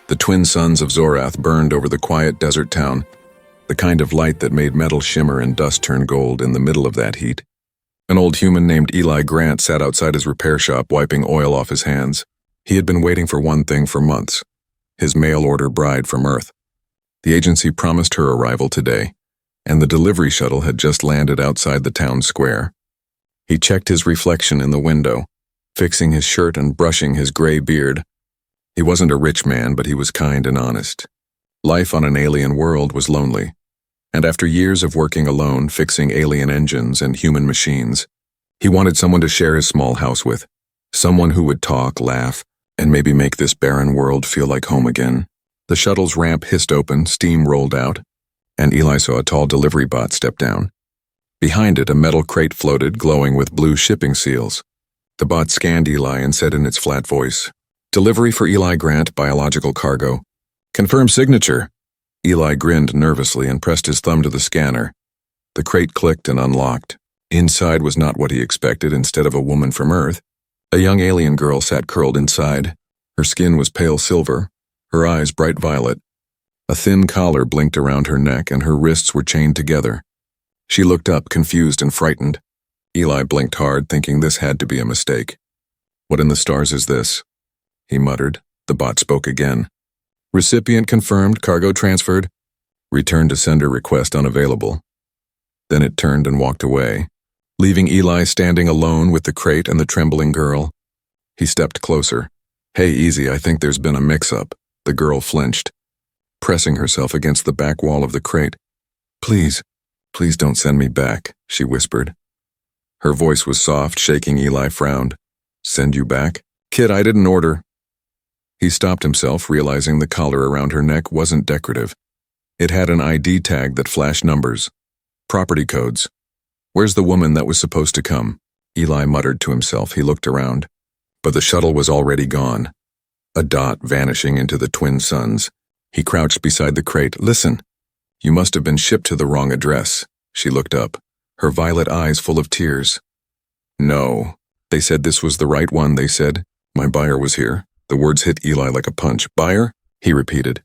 The twin suns of Zorath burned over the quiet desert town, the kind of light that made metal shimmer and dust turn gold in the middle of that heat. An old human named Eli Grant sat outside his repair shop wiping oil off his hands. He had been waiting for one thing for months: his mail-order bride from Earth. The agency promised her arrival today, and the delivery shuttle had just landed outside the town square. He checked his reflection in the window, fixing his shirt and brushing his gray beard. He wasn't a rich man, but he was kind and honest. Life on an alien world was lonely, and after years of working alone, fixing alien engines and human machines, he wanted someone to share his small house with, someone who would talk, laugh, and maybe make this barren world feel like home again. The shuttle's ramp hissed open, steam rolled out, and Eli saw a tall delivery bot step down. Behind it, a metal crate floated, glowing with blue shipping seals. The bot scanned Eli and said in its flat voice, "Delivery for Eli Grant, biological cargo. Confirm signature." Eli grinned nervously and pressed his thumb to the scanner. The crate clicked and unlocked. Inside was not what he expected. Instead of a woman from Earth, a young alien girl sat curled inside. Her skin was pale silver, her eyes bright violet. A thin collar blinked around her neck and her wrists were chained together. She looked up, confused and frightened. Eli blinked hard, thinking this had to be a mistake. "What in the stars is this?" he muttered. The bot spoke again. "Recipient confirmed, cargo transferred. Return to sender request unavailable." Then it turned and walked away, leaving Eli standing alone with the crate and the trembling girl. He stepped closer. "Hey, easy, I think there's been a mix-up." The girl flinched, pressing herself against the back wall of the crate. Please don't send me back," she whispered. Her voice was soft, shaking. Eli frowned. "Send you back? Kid, I didn't order." He stopped himself, realizing the collar around her neck wasn't decorative. It had an ID tag that flashed numbers. Property codes. "Where's the woman that was supposed to come?" Eli muttered to himself. He looked around, but the shuttle was already gone, a dot vanishing into the twin suns. He crouched beside the crate. "Listen, you must have been shipped to the wrong address." She looked up, her violet eyes full of tears. "No, they said this was the right one. They said my buyer was here." The words hit Eli like a punch. "Buyer?" he repeated.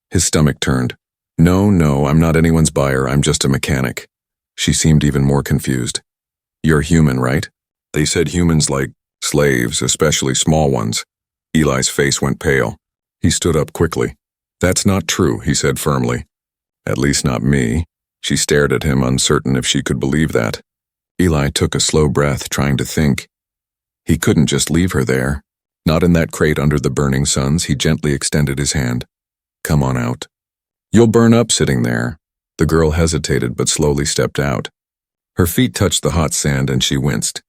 His stomach turned. No, I'm not anyone's buyer. I'm just a mechanic." She seemed even more confused. "You're human, right?" "They said humans like slaves, especially small ones." Eli's face went pale. He stood up quickly. "That's not true," he said firmly. "At least not me." She stared at him, uncertain if she could believe that. Eli took a slow breath, trying to think. He couldn't just leave her there. Not in that crate under the burning suns. He gently extended his hand. "Come on out." "You'll burn up sitting there." The girl hesitated but slowly stepped out. Her feet touched the hot sand and she winced.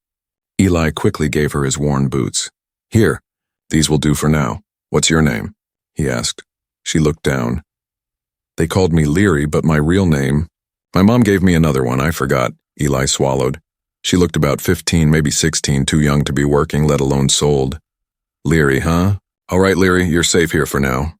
Eli quickly gave her his worn boots. "Here, these will do for now. What's your name?" he asked. She looked down. "They called me Leary, but my real name... My mom gave me another one, I forgot." Eli swallowed. She looked about 15, maybe 16, too young to be working, let alone sold. "Leary, huh? All right, Leary, you're safe here for now."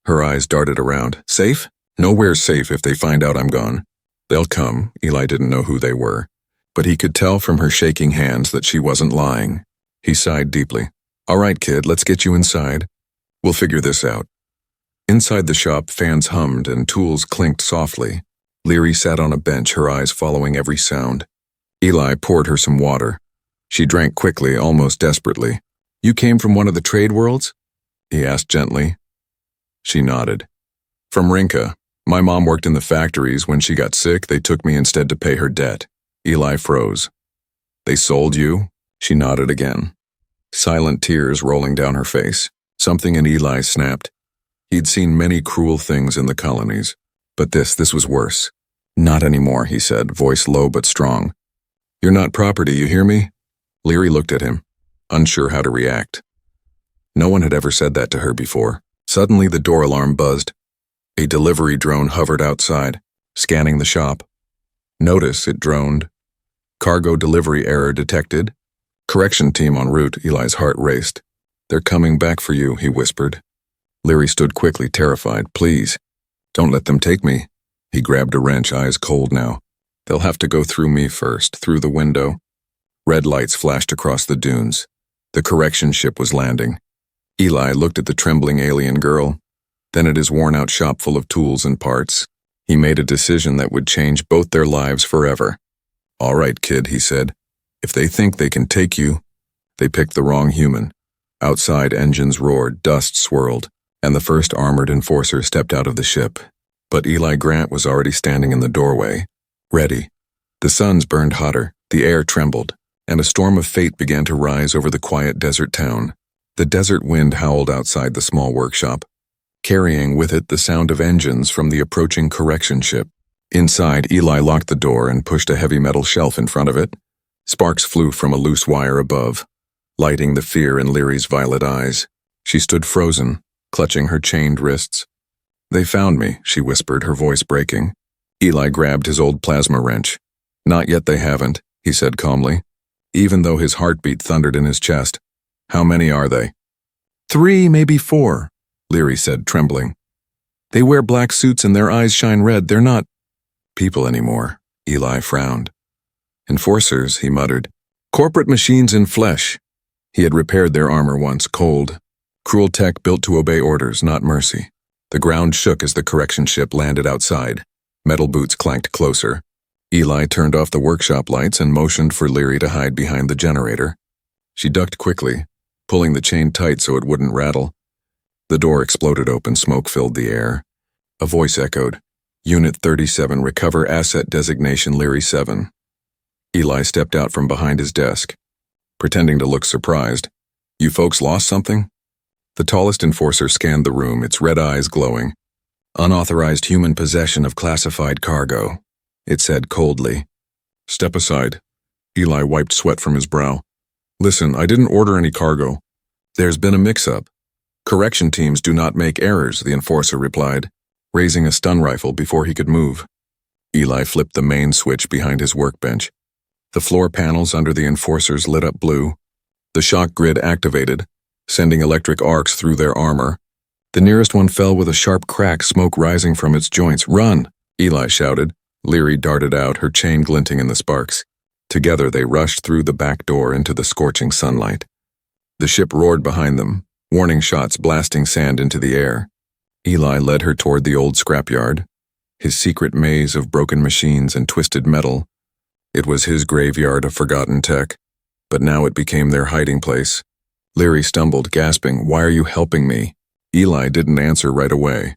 Her eyes darted around. "Safe? Nowhere's safe if they find out I'm gone." "They'll come." Eli didn't know who they were, but he could tell from her shaking hands that she wasn't lying. He sighed deeply. "All right, kid, let's get you inside. We'll figure this out." Inside the shop, fans hummed and tools clinked softly. Leary sat on a bench, her eyes following every sound. Eli poured her some water. She drank quickly, almost desperately. "You came from one of the trade worlds?" he asked gently. She nodded. "From Rinka. My mom worked in the factories. When she got sick, they took me instead to pay her debt." Eli froze. "They sold you?" She nodded again. Silent tears rolling down her face. Something in Eli snapped. He'd seen many cruel things in the colonies, but this was worse. "Not anymore," he said, voice low but strong. "You're not property, you hear me?" Leary looked at him, unsure how to react. No one had ever said that to her before. Suddenly the door alarm buzzed. A delivery drone hovered outside, scanning the shop. "Notice," it droned. "Cargo delivery error detected. Correction team en route." Eli's heart raced. "They're coming back for you," he whispered. Leary stood quickly, terrified. "Please, don't let them take me." He grabbed a wrench, eyes cold now. "They'll have to go through me first, through the window." Red lights flashed across the dunes. The correction ship was landing. Eli looked at the trembling alien girl. then at his worn-out shop full of tools and parts. He made a decision that would change both their lives forever. "All right, kid," he said. "If they think they can take you, they picked the wrong human." Outside, engines roared, dust swirled, and the first armored enforcer stepped out of the ship. But Eli Grant was already standing in the doorway, ready. The suns burned hotter, the air trembled, and a storm of fate began to rise over the quiet desert town. The desert wind howled outside the small workshop, carrying with it the sound of engines from the approaching correction ship. Inside, Eli locked the door and pushed a heavy metal shelf in front of it. Sparks flew from a loose wire above, lighting the fear in Leary's violet eyes. She stood frozen, clutching her chained wrists. "They found me," she whispered, her voice breaking. Eli grabbed his old plasma wrench. "Not yet they haven't," he said calmly, even though his heartbeat thundered in his chest. "How many are they?" "3, maybe 4, Leary said, trembling. "They wear black suits and their eyes shine red. They're not people anymore." Eli frowned. "Enforcers," he muttered. "Corporate machines in flesh." He had repaired their armor once, cold. Cruel tech built to obey orders, not mercy. The ground shook as the correction ship landed outside. Metal boots clanked closer. Eli turned off the workshop lights and motioned for Leary to hide behind the generator. She ducked quickly, pulling the chain tight so it wouldn't rattle. The door exploded open, smoke filled the air. A voice echoed, "Unit 37, recover asset designation Leary 7. Eli stepped out from behind his desk, pretending to look surprised. "You folks lost something?" The tallest enforcer scanned the room, its red eyes glowing. "Unauthorized human possession of classified cargo," it said coldly. "Step aside." Eli wiped sweat from his brow. "Listen, I didn't order any cargo." "There's been a mix-up. Correction teams do not make errors," the enforcer replied, raising a stun rifle before he could move. Eli flipped the main switch behind his workbench. The floor panels under the enforcers lit up blue. The shock grid activated, sending electric arcs through their armor. The nearest one fell with a sharp crack, smoke rising from its joints. "Run!" Eli shouted. Leary darted out, her chain glinting in the sparks. Together they rushed through the back door into the scorching sunlight. The ship roared behind them, warning shots blasting sand into the air. Eli led her toward the old scrapyard, his secret maze of broken machines and twisted metal. It was his graveyard of forgotten tech, but now it became their hiding place. Leary stumbled, gasping, "Why are you helping me?" Eli didn't answer right away.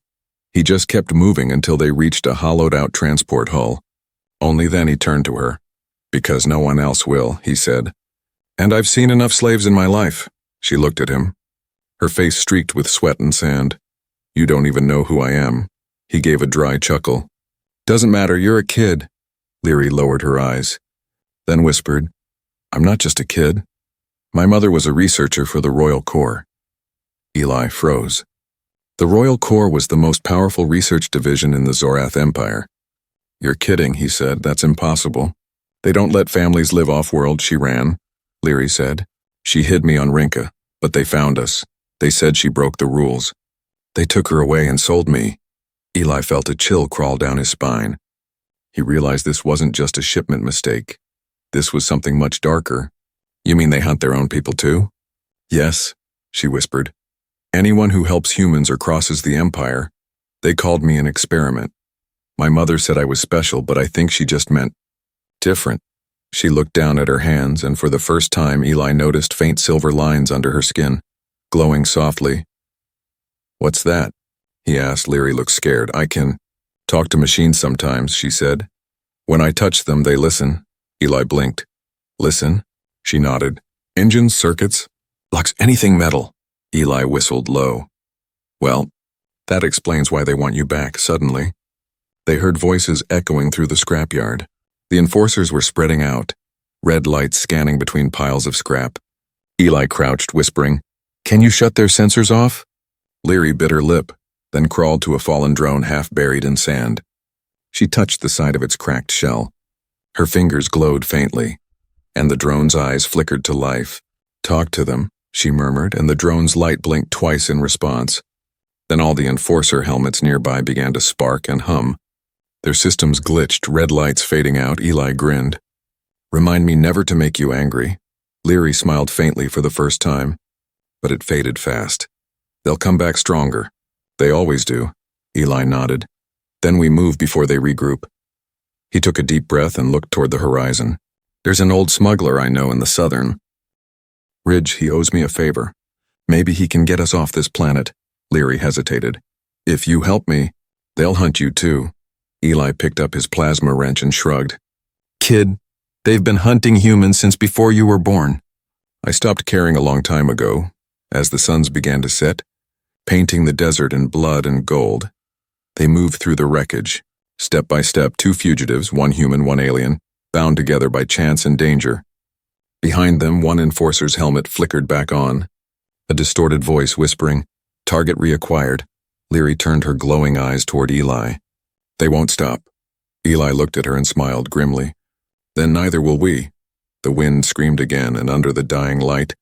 He just kept moving until they reached a hollowed-out transport hull. Only then he turned to her. "Because no one else will," he said. "And I've seen enough slaves in my life." She looked at him, her face streaked with sweat and sand. "You don't even know who I am." He gave a dry chuckle. "Doesn't matter, you're a kid." Leary lowered her eyes, then whispered, "I'm not just a kid. My mother was a researcher for the Royal Corps." Eli froze. The Royal Corps was the most powerful research division in the Zorath Empire. "You're kidding," he said. "That's impossible. They don't let families live off-world," she ran. Leary said. "She hid me on Rinka, but they found us. They said she broke the rules. They took her away and sold me." Eli felt a chill crawl down his spine. He realized this wasn't just a shipment mistake. This was something much darker. "You mean they hunt their own people too?" "Yes," she whispered. "Anyone who helps humans or crosses the Empire. They called me an experiment. My mother said I was special, but I think she just meant different." She looked down at her hands, and for the first time Eli noticed faint silver lines under her skin, glowing softly. "What's that?" he asked. Leary looked scared. "I can talk to machines sometimes," she said. "When I touch them, they listen." Eli blinked. "Listen?" She nodded. "Engines, circuits, locks, anything metal." Eli whistled low. "Well, that explains why they want you back." Suddenly, they heard voices echoing through the scrapyard. The enforcers were spreading out, red lights scanning between piles of scrap. Eli crouched, whispering, "Can you shut their sensors off?" Leary bit her lip, then crawled to a fallen drone half buried in sand. She touched the side of its cracked shell. Her fingers glowed faintly, and the drone's eyes flickered to life. "Talk to them," she murmured, and the drone's light blinked twice in response. Then all the enforcer helmets nearby began to spark and hum. Their systems glitched, red lights fading out. Eli grinned. "Remind me never to make you angry." Leary smiled faintly for the first time, but it faded fast. "They'll come back stronger." They always do. Eli nodded. Then we move before they regroup. He took a deep breath and looked toward the horizon. There's an old smuggler I know in the southern ridge. He owes me a favor. Maybe he can get us off this planet. Leary hesitated. If you help me, they'll hunt you too. Eli picked up his plasma wrench and shrugged. Kid, they've been hunting humans since before you were born. I stopped caring a long time ago, as the suns began to set, painting the desert in blood and gold. They moved through the wreckage. Step by step, two fugitives, one human, one alien, bound together by chance and danger. Behind them, one enforcer's helmet flickered back on. A distorted voice whispering, "Target reacquired." Leary turned her glowing eyes toward Eli. They won't stop. Eli looked at her and smiled grimly. Then neither will we. The wind screamed again, and under the dying light,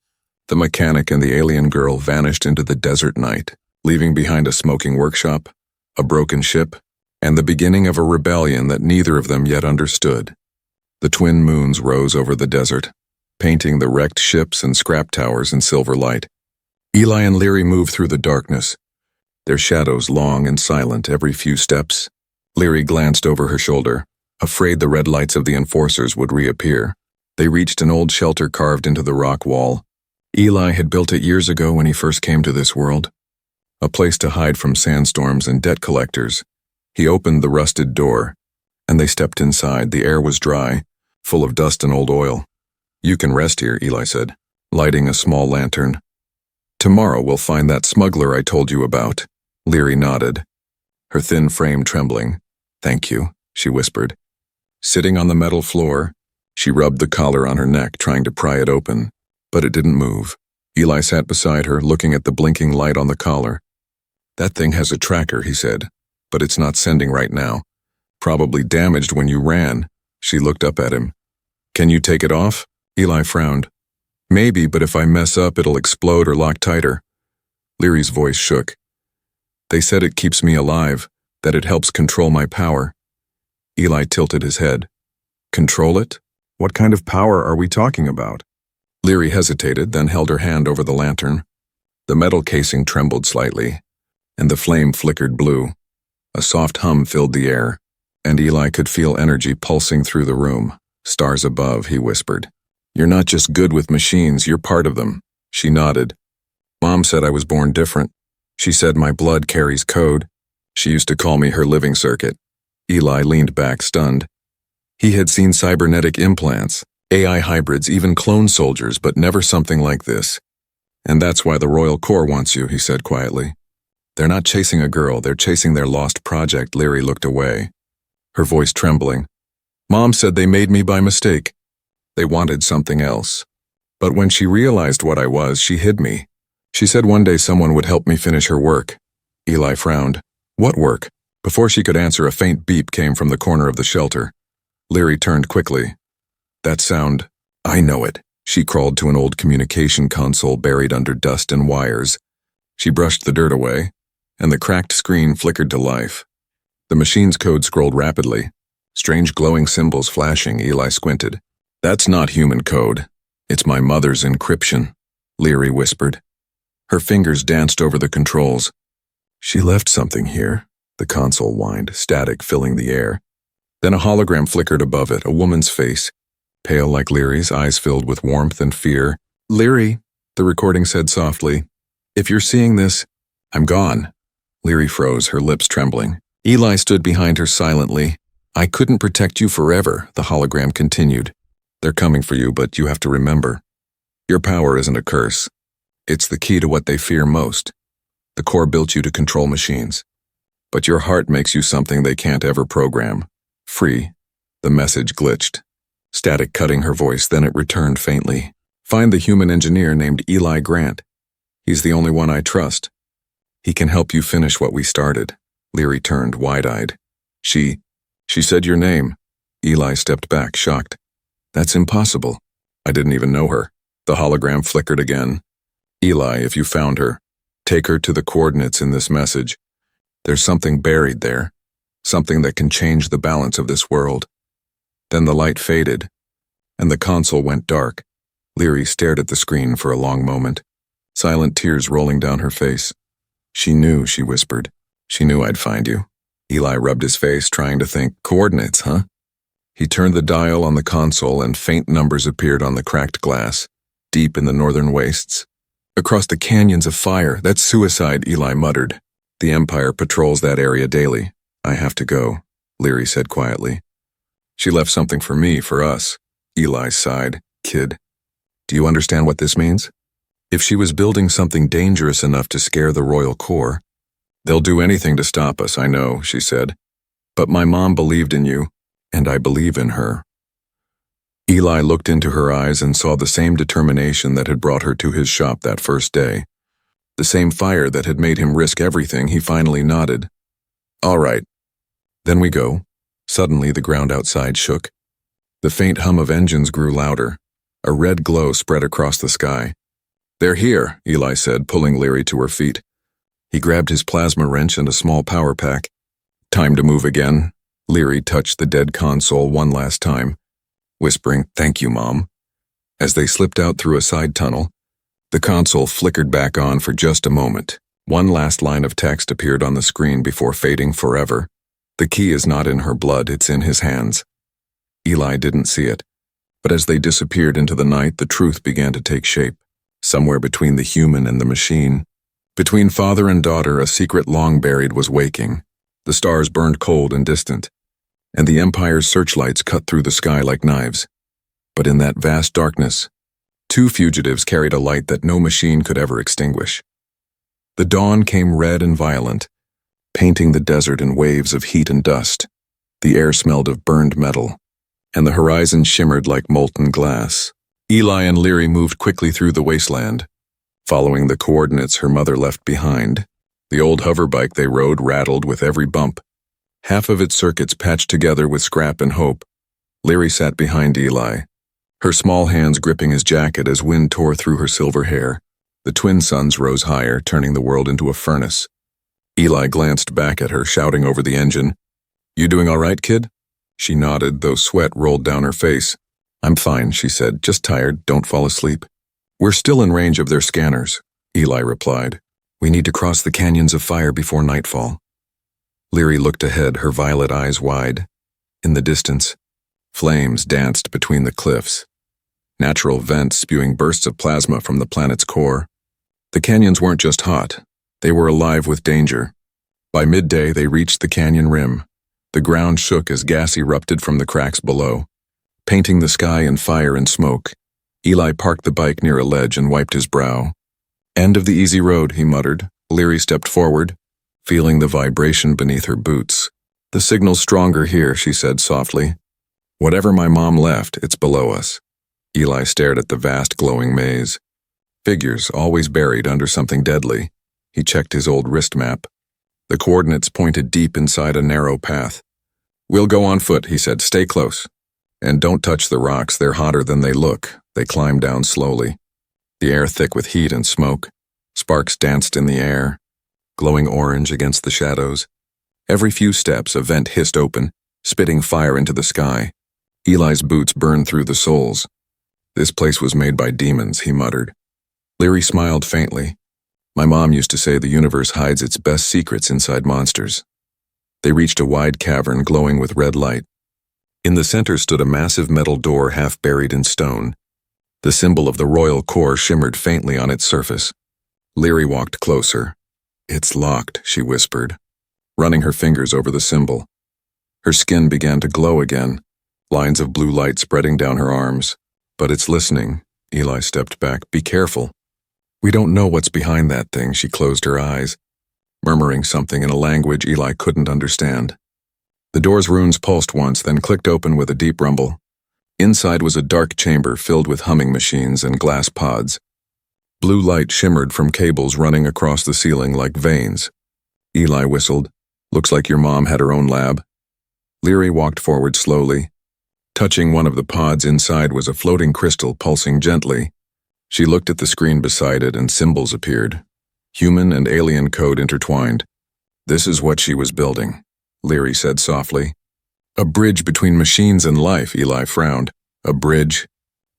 the mechanic and the alien girl vanished into the desert night, leaving behind a smoking workshop, a broken ship, and the beginning of a rebellion that neither of them yet understood. The twin moons rose over the desert, painting the wrecked ships and scrap towers in silver light. Eli and Leary moved through the darkness, their shadows long and silent every few steps. Leary glanced over her shoulder, afraid the red lights of the enforcers would reappear. They reached an old shelter carved into the rock wall. Eli had built it years ago when he first came to this world. A place to hide from sandstorms and debt collectors. He opened the rusted door, and they stepped inside. The air was dry, full of dust and old oil. You can rest here, Eli said, lighting a small lantern. Tomorrow we'll find that smuggler I told you about. Leary nodded, her thin frame trembling. Thank you, she whispered. Sitting on the metal floor, she rubbed the collar on her neck, trying to pry it open, but it didn't move. Eli sat beside her, looking at the blinking light on the collar. That thing has a tracker, he said, but it's not sending right now. Probably damaged when you ran. She looked up at him. Can you take it off? Eli frowned. Maybe, but if I mess up, it'll explode or lock tighter. Leary's voice shook. They said it keeps me alive, that it helps control my power. Eli tilted his head. Control it? What kind of power are we talking about? Leary hesitated, then held her hand over the lantern. The metal casing trembled slightly, and the flame flickered blue. A soft hum filled the air, and Eli could feel energy pulsing through the room. Stars above, he whispered. You're not just good with machines, you're part of them. She nodded. Mom said I was born different. She said my blood carries code. She used to call me her living circuit. Eli leaned back, stunned. He had seen cybernetic implants, AI hybrids, even clone soldiers, but never something like this. And that's why the Royal Corps wants you, he said quietly. They're not chasing a girl, they're chasing their lost project. Leary looked away, her voice trembling. Mom said they made me by mistake. They wanted something else. But when she realized what I was, she hid me. She said one day someone would help me finish her work. Eli frowned. What work? Before she could answer, a faint beep came from the corner of the shelter. Leary turned quickly. That sound, I know it. She crawled to an old communication console buried under dust and wires. She brushed the dirt away, and the cracked screen flickered to life. The machine's code scrolled rapidly, strange glowing symbols flashing. Eli squinted. That's not human code. It's my mother's encryption, Leary whispered. Her fingers danced over the controls. She left something here, the console whined, static filling the air. Then a hologram flickered above it, a woman's face, pale like Leary's, eyes filled with warmth and fear. Leary, the recording said softly, if you're seeing this, I'm gone. Leary froze, her lips trembling. Eli stood behind her silently. I couldn't protect you forever, the hologram continued. They're coming for you, but you have to remember. Your power isn't a curse. It's the key to what they fear most. The Corps built you to control machines. But your heart makes you something they can't ever program. Free. The message glitched. Static cutting her voice, then it returned faintly. Find the human engineer named Eli Grant. He's the only one I trust. He can help you finish what we started. Leary turned, wide-eyed. She said your name. Eli stepped back, shocked. That's impossible. I didn't even know her. The hologram flickered again. Eli, if you found her, take her to the coordinates in this message. There's something buried there, something that can change the balance of this world. Then the light faded, and the console went dark. Leary stared at the screen for a long moment, silent tears rolling down her face. She knew, she whispered. She knew I'd find you. Eli rubbed his face, trying to think. Coordinates, huh? He turned the dial on the console and faint numbers appeared on the cracked glass, deep in the northern wastes. Across the canyons of fire, that's suicide, Eli muttered. The Empire patrols that area daily. I have to go, Leary said quietly. She left something for me, for us. Eli sighed. Kid, do you understand what this means? If she was building something dangerous enough to scare the Royal Corps, they'll do anything to stop us, I know, she said. But my mom believed in you, and I believe in her. Eli looked into her eyes and saw the same determination that had brought her to his shop that first day. The same fire that had made him risk everything. He finally nodded. All right. Then we go. Suddenly the ground outside shook. The faint hum of engines grew louder. A red glow spread across the sky. They're here, Eli said, pulling Leary to her feet. He grabbed his plasma wrench and a small power pack. Time to move again. Leary touched the dead console one last time, whispering, Thank you, Mom. As they slipped out through a side tunnel, the console flickered back on for just a moment. One last line of text appeared on the screen before fading forever. The key is not in her blood, it's in his hands. Eli didn't see it, but as they disappeared into the night, the truth began to take shape. Somewhere between the human and the machine, between father and daughter, a secret long buried was waking. The stars burned cold and distant, and the Empire's searchlights cut through the sky like knives. But in that vast darkness, two fugitives carried a light that no machine could ever extinguish. The dawn came red and violent, painting the desert in waves of heat and dust. The air smelled of burned metal, and the horizon shimmered like molten glass. Eli and Leary moved quickly through the wasteland, following the coordinates her mother left behind. The old hoverbike they rode rattled with every bump, half of its circuits patched together with scrap and hope. Leary sat behind Eli, her small hands gripping his jacket as wind tore through her silver hair. The twin suns rose higher, turning the world into a furnace. Eli glanced back at her, shouting over the engine, You doing all right, kid? She nodded, though sweat rolled down her face. I'm fine, she said, just tired, don't fall asleep. We're still in range of their scanners, Eli replied. We need to cross the canyons of fire before nightfall. Leary looked ahead, her violet eyes wide. In the distance, flames danced between the cliffs, natural vents spewing bursts of plasma from the planet's core. The canyons weren't just hot, they were alive with danger. By midday, they reached the canyon rim. The ground shook as gas erupted from the cracks below, painting the sky in fire and smoke. Eli parked the bike near a ledge and wiped his brow. End of the easy road, he muttered. Leary stepped forward, feeling the vibration beneath her boots. The signal's stronger here, she said softly. Whatever my mom left, it's below us. Eli stared at the vast glowing maze. Figures always buried under something deadly. He checked his old wrist map. The coordinates pointed deep inside a narrow path. We'll go on foot, he said. Stay close. And don't touch the rocks, they're hotter than they look. They climbed down slowly, the air thick with heat and smoke. Sparks danced in the air, glowing orange against the shadows. Every few steps, a vent hissed open, spitting fire into the sky. Eli's boots burned through the soles. This place was made by demons, he muttered. Leary smiled faintly. My mom used to say the universe hides its best secrets inside monsters. They reached a wide cavern glowing with red light. In the center stood a massive metal door half buried in stone. The symbol of the Royal Corps shimmered faintly on its surface. Leary walked closer. It's locked, she whispered, running her fingers over the symbol. Her skin began to glow again, lines of blue light spreading down her arms. But it's listening. Eli stepped back. Be careful. We don't know what's behind that thing. She closed her eyes, murmuring something in a language Eli couldn't understand. The door's runes pulsed once, then clicked open with a deep rumble. Inside was a dark chamber filled with humming machines and glass pods. Blue light shimmered from cables running across the ceiling like veins. Eli whistled. Looks like your mom had her own lab. Leary walked forward slowly. Touching one of the pods inside was a floating crystal pulsing gently. She looked at the screen beside it and symbols appeared. Human and alien code intertwined. This is what she was building, Leary said softly. A bridge between machines and life, Eli frowned. A bridge?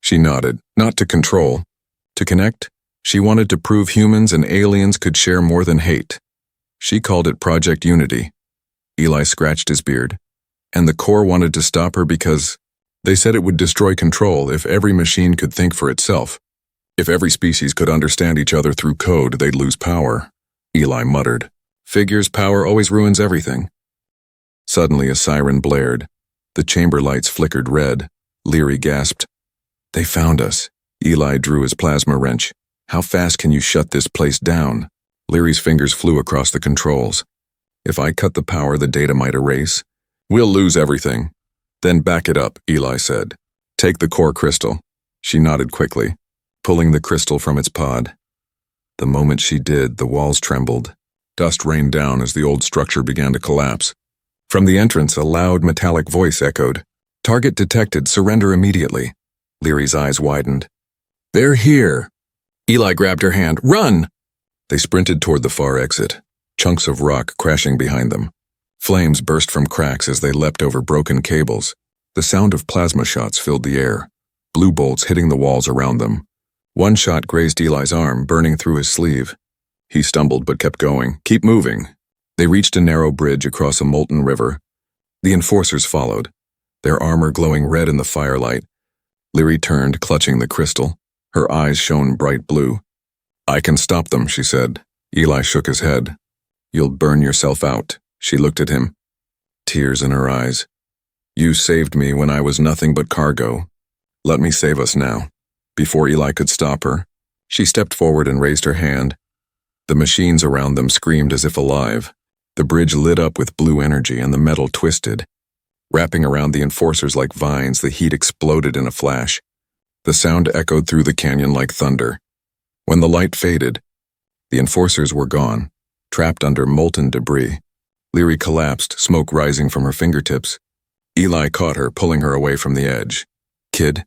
She nodded. Not to control. To connect? She wanted to prove humans and aliens could share more than hate. She called it Project Unity. Eli scratched his beard. And the Corps wanted to stop her because they said it would destroy control if every machine could think for itself. If every species could understand each other through code, they'd lose power. Eli muttered. Figures power always ruins everything. Suddenly a siren blared. The chamber lights flickered red. Leary gasped. They found us. Eli drew his plasma wrench. How fast can you shut this place down? Leary's fingers flew across the controls. If I cut the power, the data might erase. We'll lose everything. Then back it up, Eli said. Take the core crystal. She nodded quickly, pulling the crystal from its pod. The moment she did, the walls trembled. Dust rained down as the old structure began to collapse. From the entrance, a loud metallic voice echoed. Target detected, surrender immediately. Leary's eyes widened. They're here. Eli grabbed her hand. Run! They sprinted toward the far exit, chunks of rock crashing behind them. Flames burst from cracks as they leapt over broken cables. The sound of plasma shots filled the air, blue bolts hitting the walls around them. One shot grazed Eli's arm, burning through his sleeve. He stumbled but kept going. Keep moving. They reached a narrow bridge across a molten river. The enforcers followed, their armor glowing red in the firelight. Leary turned, clutching the crystal. Her eyes shone bright blue. I can stop them, she said. Eli shook his head. You'll burn yourself out. She looked at him, tears in her eyes. You saved me when I was nothing but cargo. Let me save us now. Before Eli could stop her, she stepped forward and raised her hand. The machines around them screamed as if alive. The bridge lit up with blue energy and the metal twisted. Wrapping around the enforcers like vines, the heat exploded in a flash. The sound echoed through the canyon like thunder. When the light faded, the enforcers were gone, trapped under molten debris. Leary collapsed, smoke rising from her fingertips. Eli caught her, pulling her away from the edge. Kid,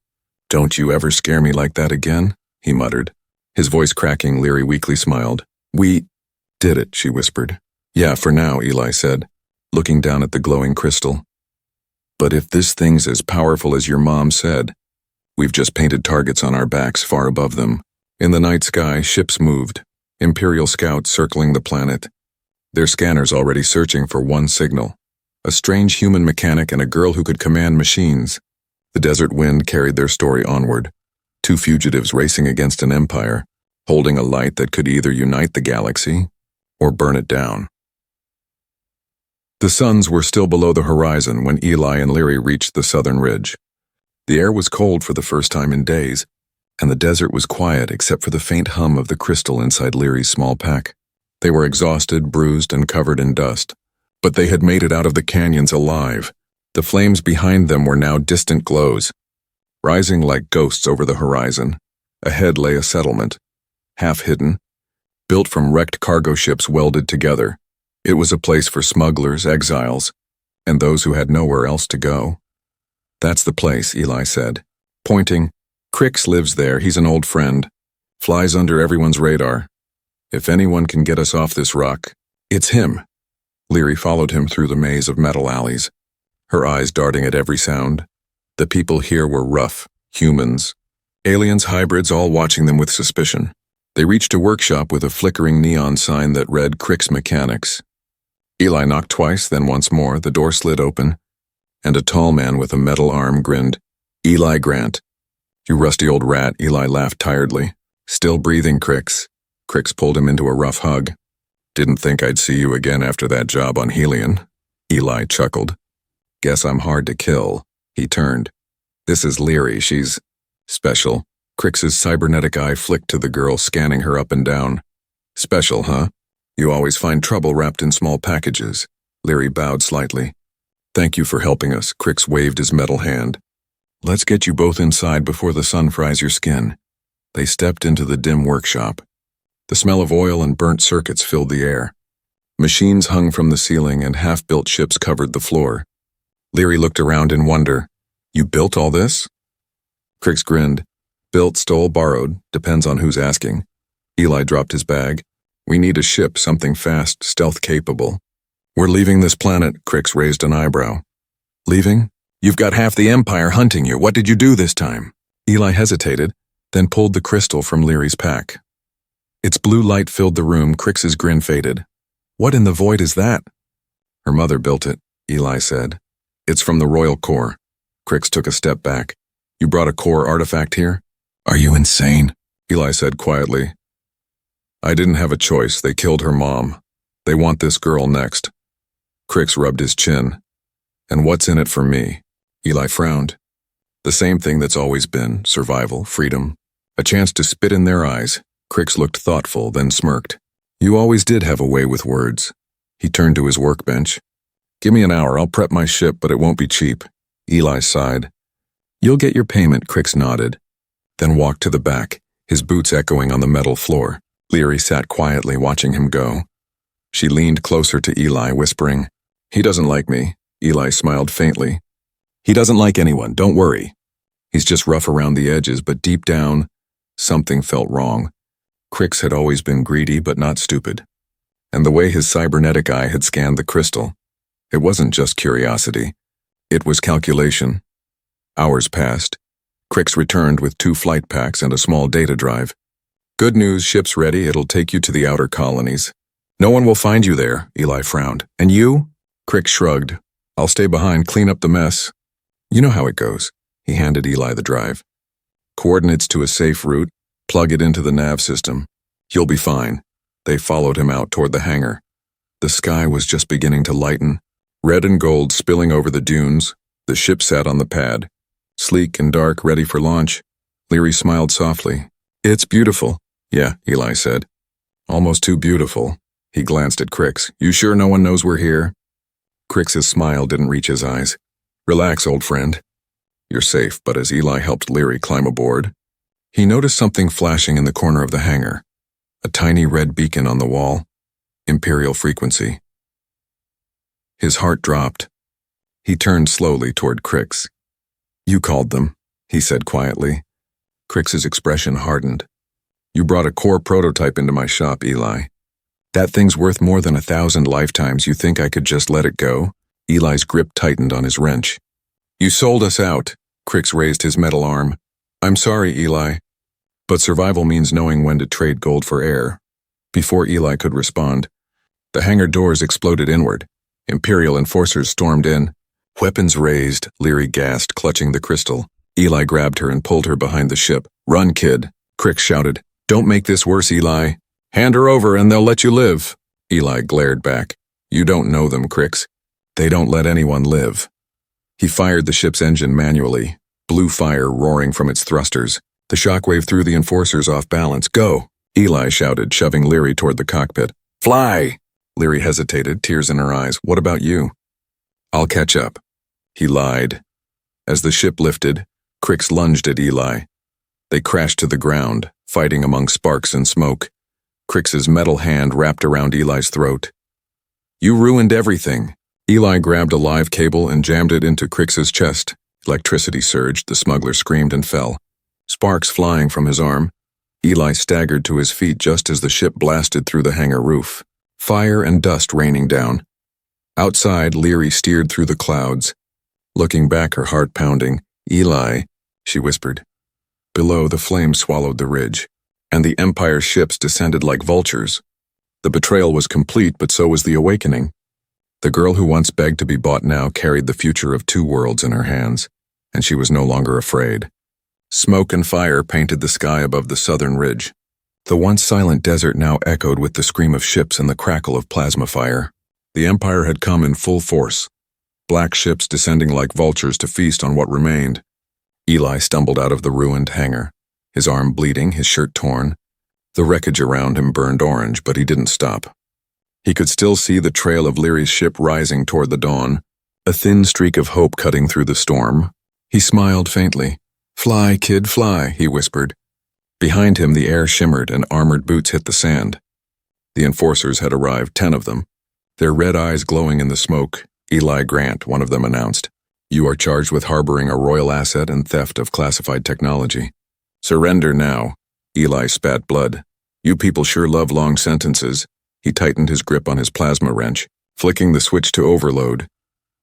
don't you ever scare me like that again, he muttered. His voice cracking, Leary weakly smiled. We did it, she whispered. Yeah, for now, Eli said, looking down at the glowing crystal. But if this thing's as powerful as your mom said, we've just painted targets on our backs far above them. In the night sky, ships moved, Imperial scouts circling the planet. Their scanners already searching for one signal. A strange human mechanic and a girl who could command machines. The desert wind carried their story onward. Two fugitives racing against an empire, holding a light that could either unite the galaxy or burn it down. The suns were still below the horizon when Eli and Leary reached the southern ridge. The air was cold for the first time in days, and the desert was quiet except for the faint hum of the crystal inside Leary's small pack. They were exhausted, bruised, and covered in dust, but they had made it out of the canyons alive. The flames behind them were now distant glows. Rising like ghosts over the horizon, ahead lay a settlement, half hidden, built from wrecked cargo ships welded together. It was a place for smugglers, exiles, and those who had nowhere else to go. That's the place, Eli said, pointing. Crix lives there, he's an old friend. Flies under everyone's radar. If anyone can get us off this rock, it's him. Leary followed him through the maze of metal alleys, her eyes darting at every sound. The people here were rough, humans, aliens, hybrids, all watching them with suspicion. They reached a workshop with a flickering neon sign that read Crix Mechanics. Eli knocked twice, then once more. The door slid open, and a tall man with a metal arm grinned. Eli Grant. You rusty old rat, Eli laughed tiredly. Still breathing, Crix. Crix pulled him into a rough hug. Didn't think I'd see you again after that job on Helion. Eli chuckled. Guess I'm hard to kill. He turned. This is Leary, she's special. Crix's cybernetic eye flicked to the girl, scanning her up and down. Special, huh? You always find trouble wrapped in small packages. Leary bowed slightly. Thank you for helping us, Crix waved his metal hand. Let's get you both inside before the sun fries your skin. They stepped into the dim workshop. The smell of oil and burnt circuits filled the air. Machines hung from the ceiling and half-built ships covered the floor. Leary looked around in wonder. You built all this? Crix grinned. Built, stole, borrowed, depends on who's asking. Eli dropped his bag. We need a ship, something fast, stealth-capable. We're leaving this planet, Crix raised an eyebrow. Leaving? You've got half the Empire hunting you. What did you do this time? Eli hesitated, then pulled the crystal from Leary's pack. Its blue light filled the room. Crix's grin faded. What in the void is that? Her mother built it, Eli said. It's from the royal core. Crix took a step back. You brought a core artifact here? Are you insane? Eli said quietly. I didn't have a choice. They killed her mom. They want this girl next. Crix rubbed his chin. And what's in it for me? Eli frowned. The same thing that's always been, survival, freedom. A chance to spit in their eyes. Crix looked thoughtful, then smirked. You always did have a way with words. He turned to his workbench. Give me an hour, I'll prep my ship, but it won't be cheap. Eli sighed. You'll get your payment, Crix nodded. Then walked to the back, his boots echoing on the metal floor. Leary sat quietly watching him go. She leaned closer to Eli, whispering, He doesn't like me. Eli smiled faintly. He doesn't like anyone, don't worry. He's just rough around the edges, but deep down, something felt wrong. Crix had always been greedy but not stupid. And the way his cybernetic eye had scanned the crystal, it wasn't just curiosity. It was calculation. Hours passed. Crix returned with 2 flight packs and a small data drive. Good news, ship's ready, it'll take you to the outer colonies. No one will find you there, Eli frowned. And you? Crix shrugged. I'll stay behind, clean up the mess. You know how it goes. He handed Eli the drive. Coordinates to a safe route, plug it into the nav system. You'll be fine. They followed him out toward the hangar. The sky was just beginning to lighten, red and gold spilling over the dunes. The ship sat on the pad, sleek and dark, ready for launch. Leary smiled softly. It's beautiful. Yeah, Eli said. Almost too beautiful. He glanced at Crix. You sure no one knows we're here? Crix's smile didn't reach his eyes. Relax, old friend. You're safe, but as Eli helped Leary climb aboard, he noticed something flashing in the corner of the hangar. A tiny red beacon on the wall. Imperial frequency. His heart dropped. He turned slowly toward Crix. You called them, he said quietly. Crix's expression hardened. You brought a core prototype into my shop, Eli. That thing's worth more than 1,000 lifetimes. You think I could just let it go? Eli's grip tightened on his wrench. You sold us out. Crix raised his metal arm. I'm sorry, Eli. But survival means knowing when to trade gold for air. Before Eli could respond, the hangar doors exploded inward. Imperial enforcers stormed in. Weapons raised, Leary gasped, clutching the crystal. Eli grabbed her and pulled her behind the ship. Run, kid, Crix shouted. Don't make this worse, Eli. Hand her over and they'll let you live. Eli glared back. You don't know them, Crix. They don't let anyone live. He fired the ship's engine manually, blue fire roaring from its thrusters. The shockwave threw the enforcers off balance. Go, Eli shouted, shoving Leary toward the cockpit. Fly! Leary hesitated, tears in her eyes. What about you? I'll catch up. He lied. As the ship lifted, Crix lunged at Eli. They crashed to the ground, fighting among sparks and smoke. Crix's metal hand wrapped around Eli's throat. You ruined everything. Eli grabbed a live cable and jammed it into Crix's chest. Electricity surged, the smuggler screamed and fell. Sparks flying from his arm. Eli staggered to his feet just as the ship blasted through the hangar roof. Fire and dust raining down. Outside, Leary steered through the clouds. Looking back, her heart pounding. Eli, she whispered. Below, the flames swallowed the ridge, and the Empire's ships descended like vultures. The betrayal was complete, but so was the awakening. The girl who once begged to be bought now carried the future of 2 worlds in her hands, and she was no longer afraid. Smoke and fire painted the sky above the southern ridge. The once silent desert now echoed with the scream of ships and the crackle of plasma fire. The Empire had come in full force, black ships descending like vultures to feast on what remained. Eli stumbled out of the ruined hangar, his arm bleeding, his shirt torn. The wreckage around him burned orange, but he didn't stop. He could still see the trail of Leary's ship rising toward the dawn, a thin streak of hope cutting through the storm. He smiled faintly. Fly, kid, fly, he whispered. Behind him, the air shimmered and armored boots hit the sand. The enforcers had arrived, 10 of them. Their red eyes glowing in the smoke. Eli Grant, one of them announced. You are charged with harboring a royal asset and theft of classified technology. Surrender now. Eli spat blood. You people sure love long sentences. He tightened his grip on his plasma wrench, flicking the switch to overload.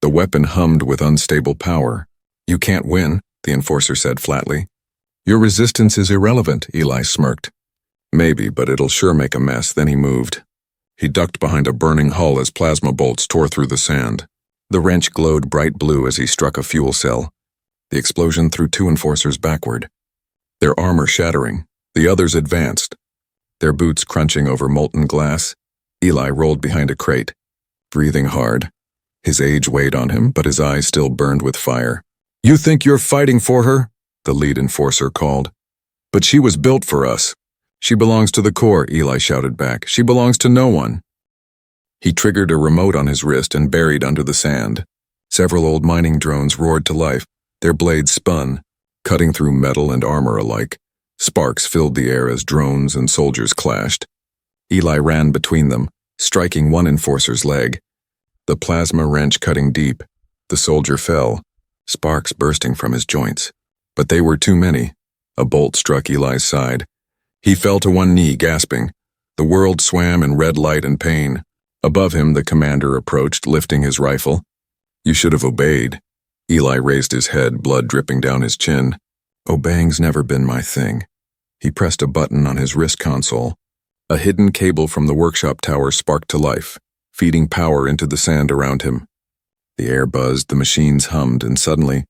The weapon hummed with unstable power. You can't win, the enforcer said flatly. Your resistance is irrelevant, Eli smirked. Maybe, but it'll sure make a mess. Then he moved. He ducked behind a burning hull as plasma bolts tore through the sand. The wrench glowed bright blue as he struck a fuel cell. The explosion threw 2 enforcers backward, their armor shattering. The others advanced, their boots crunching over molten glass. Eli rolled behind a crate, breathing hard. His age weighed on him, but his eyes still burned with fire. "You think you're fighting for her?" the lead enforcer called. "But she was built for us." "She belongs to the Corps," Eli shouted back. "She belongs to no one." He triggered a remote on his wrist and buried under the sand. Several old mining drones roared to life. Their blades spun, cutting through metal and armor alike. Sparks filled the air as drones and soldiers clashed. Eli ran between them, striking one enforcer's leg. The plasma wrench cutting deep. The soldier fell, sparks bursting from his joints. But they were too many. A bolt struck Eli's side. He fell to one knee, gasping. The world swam in red light and pain. Above him, the commander approached, lifting his rifle. "You should have obeyed." Eli raised his head, blood dripping down his chin. "Obeying's never been my thing." He pressed a button on his wrist console. A hidden cable from the workshop tower sparked to life, feeding power into the sand around him. The air buzzed, the machines hummed, and suddenly,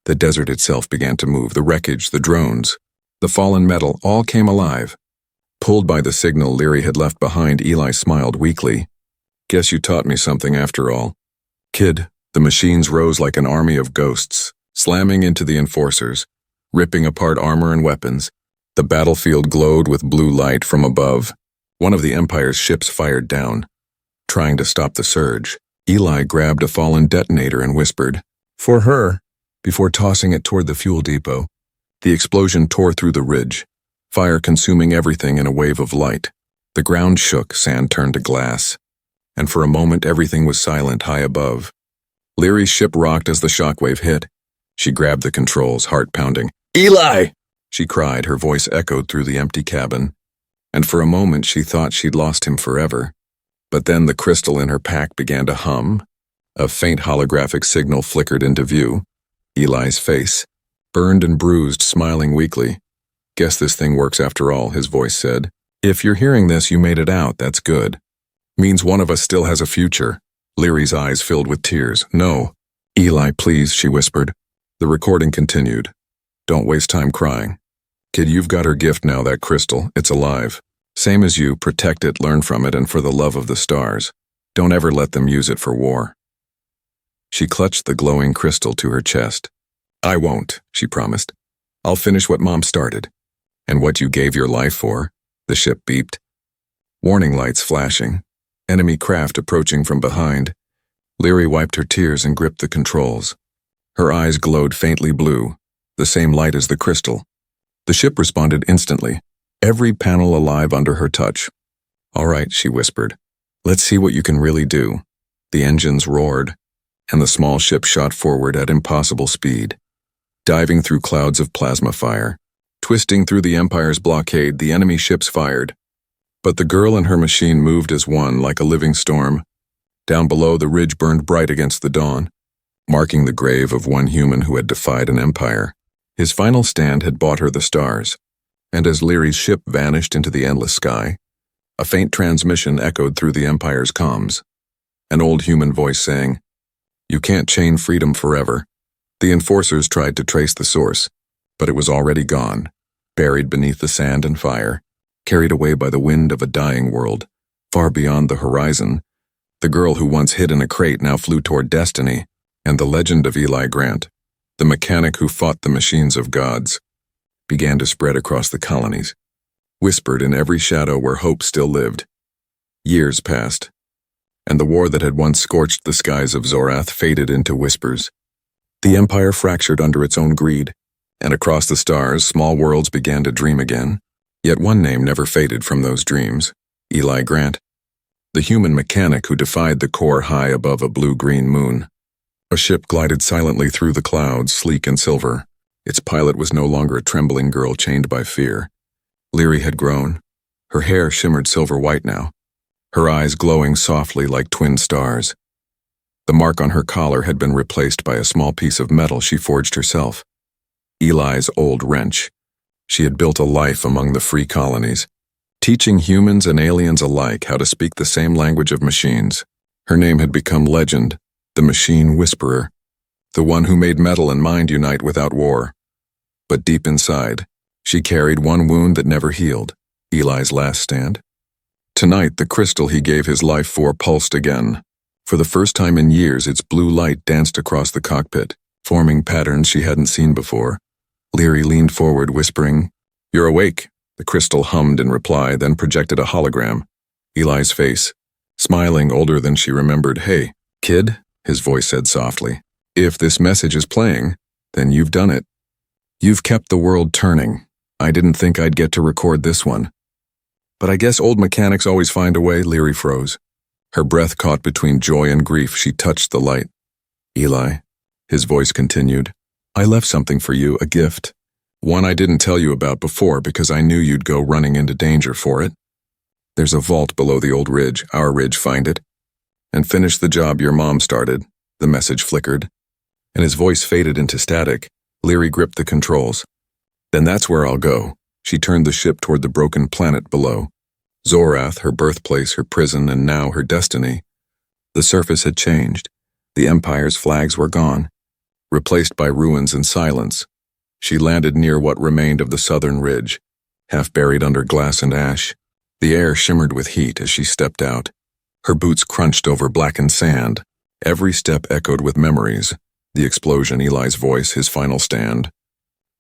the desert itself began to move. The wreckage, the drones, the fallen metal, all came alive. Pulled by the signal Leary had left behind, Eli smiled weakly. "Guess you taught me something after all." "Kid." The machines rose like an army of ghosts, slamming into the enforcers, ripping apart armor and weapons. The battlefield glowed with blue light from above. One of the Empire's ships fired down, trying to stop the surge. Eli grabbed a fallen detonator and whispered, "For her," before tossing it toward the fuel depot. The explosion tore through the ridge, fire consuming everything in a wave of light. The ground shook, sand turned to glass, and for a moment everything was silent high above. Leary's ship rocked as the shockwave hit. She grabbed the controls, heart pounding. "Eli!" she cried, her voice echoed through the empty cabin. And for a moment she thought she'd lost him forever. But then the crystal in her pack began to hum. A faint holographic signal flickered into view. Eli's face, burned and bruised, smiling weakly. "Guess this thing works after all," his voice said. "If you're hearing this, you made it out, that's good. Means one of us still has a future." Leary's eyes filled with tears. "No." "Eli, please," she whispered. The recording continued. "Don't waste time crying. Kid, you've got her gift now, that crystal. It's alive. Same as you, protect it, learn from it, and for the love of the stars. Don't ever let them use it for war." She clutched the glowing crystal to her chest. "I won't," she promised. "I'll finish what Mom started." "And what you gave your life for?" The ship beeped. Warning lights flashing. Enemy craft approaching from behind. Leary wiped her tears and gripped the controls. Her eyes glowed faintly blue, the same light as the crystal. The ship responded instantly, every panel alive under her touch. "All right," she whispered. "Let's see what you can really do." The engines roared, and the small ship shot forward at impossible speed, diving through clouds of plasma fire. Twisting through the Empire's blockade, the enemy ships fired. But the girl and her machine moved as one, like a living storm. Down below, the ridge burned bright against the dawn, marking the grave of one human who had defied an empire. His final stand had bought her the stars, and as Leary's ship vanished into the endless sky, a faint transmission echoed through the Empire's comms. An old human voice saying, "You can't chain freedom forever." The enforcers tried to trace the source, but it was already gone, buried beneath the sand and fire. Carried away by the wind of a dying world, far beyond the horizon. The girl who once hid in a crate now flew toward destiny, and the legend of Eli Grant, the mechanic who fought the machines of gods, began to spread across the colonies, whispered in every shadow where hope still lived. Years passed, and the war that had once scorched the skies of Zorath faded into whispers. The Empire fractured under its own greed, and across the stars, small worlds began to dream again. Yet one name never faded from those dreams, Eli Grant, the human mechanic who defied the Corps high above a blue-green moon. A ship glided silently through the clouds, sleek and silver. Its pilot was no longer a trembling girl chained by fear. Leary had grown. Her hair shimmered silver-white now, her eyes glowing softly like twin stars. The mark on her collar had been replaced by a small piece of metal she forged herself. Eli's old wrench. She had built a life among the free colonies, teaching humans and aliens alike how to speak the same language of machines. Her name had become legend, the Machine Whisperer, the one who made metal and mind unite without war. But deep inside, she carried one wound that never healed, Eli's last stand. Tonight, the crystal he gave his life for pulsed again. For the first time in years, its blue light danced across the cockpit, forming patterns she hadn't seen before. Leary leaned forward, whispering, "You're awake." The crystal hummed in reply, then projected a hologram. Eli's face, smiling, older than she remembered. "Hey, kid," his voice said softly. "If this message is playing, then you've done it. You've kept the world turning. I didn't think I'd get to record this one. But I guess old mechanics always find a way." Leary froze. Her breath caught between joy and grief. She touched the light. "Eli," his voice continued, "I left something for you, a gift. One I didn't tell you about before because I knew you'd go running into danger for it. There's a vault below the old ridge, our ridge, find it. And finish the job your mom started." The message flickered, and his voice faded into static. Leary gripped the controls. "Then that's where I'll go." She turned the ship toward the broken planet below. Zorath, her birthplace, her prison, and now her destiny. The surface had changed. The Empire's flags were gone, replaced by ruins and silence. She landed near what remained of the southern ridge, half buried under glass and ash. The air shimmered with heat as she stepped out. Her boots crunched over blackened sand. Every step echoed with memories. The explosion, Eli's voice, his final stand.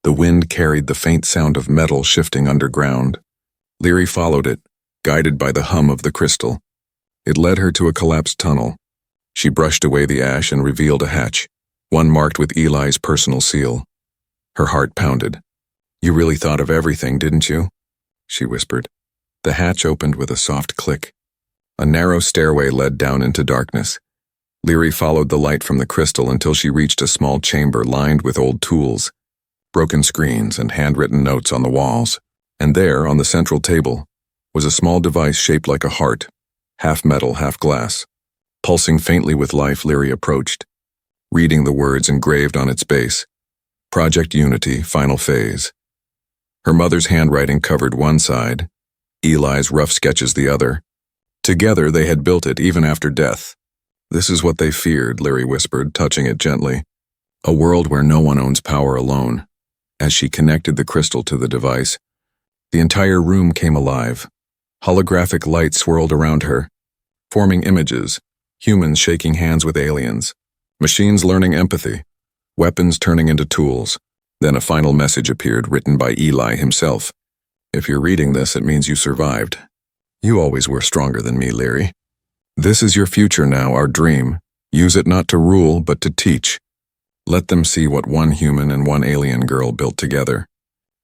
The wind carried the faint sound of metal shifting underground. Leary followed it, guided by the hum of the crystal. It led her to a collapsed tunnel. She brushed away the ash and revealed a hatch, one marked with Eli's personal seal. Her heart pounded. "You really thought of everything, didn't you?" she whispered. The hatch opened with a soft click. A narrow stairway led down into darkness. Leary followed the light from the crystal until she reached a small chamber lined with old tools, broken screens, and handwritten notes on the walls. And there, on the central table, was a small device shaped like a heart, half metal, half glass. Pulsing faintly with life, Leary approached, reading the words engraved on its base. Project Unity, final phase. Her mother's handwriting covered one side, Eli's rough sketches the other. Together they had built it even after death. "This is what they feared," Leary whispered, touching it gently. "A world where no one owns power alone." As she connected the crystal to the device, the entire room came alive. Holographic light swirled around her, forming images, humans shaking hands with aliens, machines learning empathy, weapons turning into tools. Then a final message appeared, written by Eli himself. "If you're reading this, it means you survived. You always were stronger than me, Leary. This is your future now, our dream. Use it not to rule, but to teach. Let them see what one human and one alien girl built together,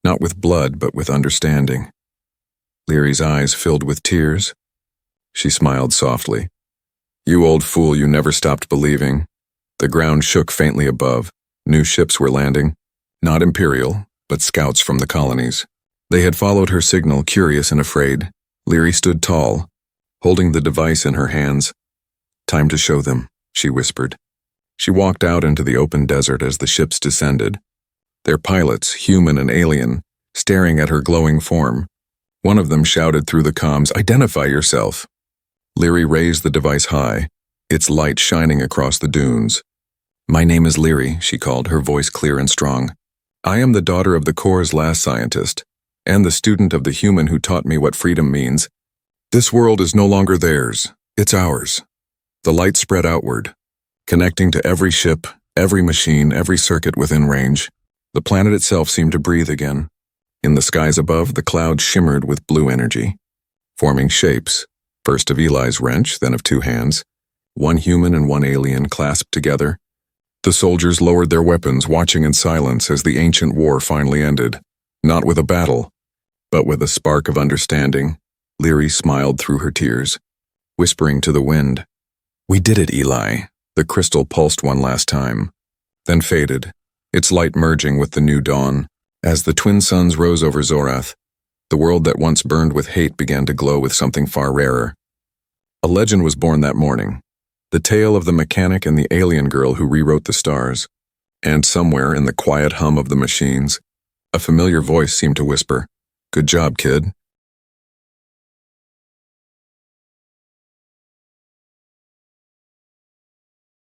not with blood, but with understanding." Leary's eyes filled with tears. She smiled softly. "You old fool, you never stopped believing." The ground shook faintly above. New ships were landing, not Imperial, but scouts from the colonies. They had followed her signal, curious and afraid. Leary stood tall, holding the device in her hands. "Time to show them," she whispered. She walked out into the open desert as the ships descended. Their pilots, human and alien, staring at her glowing form. One of them shouted through the comms, "Identify yourself." Leary raised the device high, its light shining across the dunes. "My name is Leary," she called, her voice clear and strong. "I am the daughter of the Corps' last scientist, and the student of the human who taught me what freedom means. This world is no longer theirs, it's ours." The light spread outward, connecting to every ship, every machine, every circuit within range. The planet itself seemed to breathe again. In the skies above, the clouds shimmered with blue energy, forming shapes, first of Eli's wrench, then of two hands, one human and one alien clasped together. The soldiers lowered their weapons, watching in silence as the ancient war finally ended, not with a battle, but with a spark of understanding. Leary smiled through her tears, whispering to the wind, "We did it, Eli." The crystal pulsed one last time, then faded, its light merging with the new dawn. As the twin suns rose over Zorath, the world that once burned with hate began to glow with something far rarer. A legend was born that morning, the tale of the mechanic and the alien girl who rewrote the stars. And somewhere in the quiet hum of the machines, a familiar voice seemed to whisper, "Good job, kid.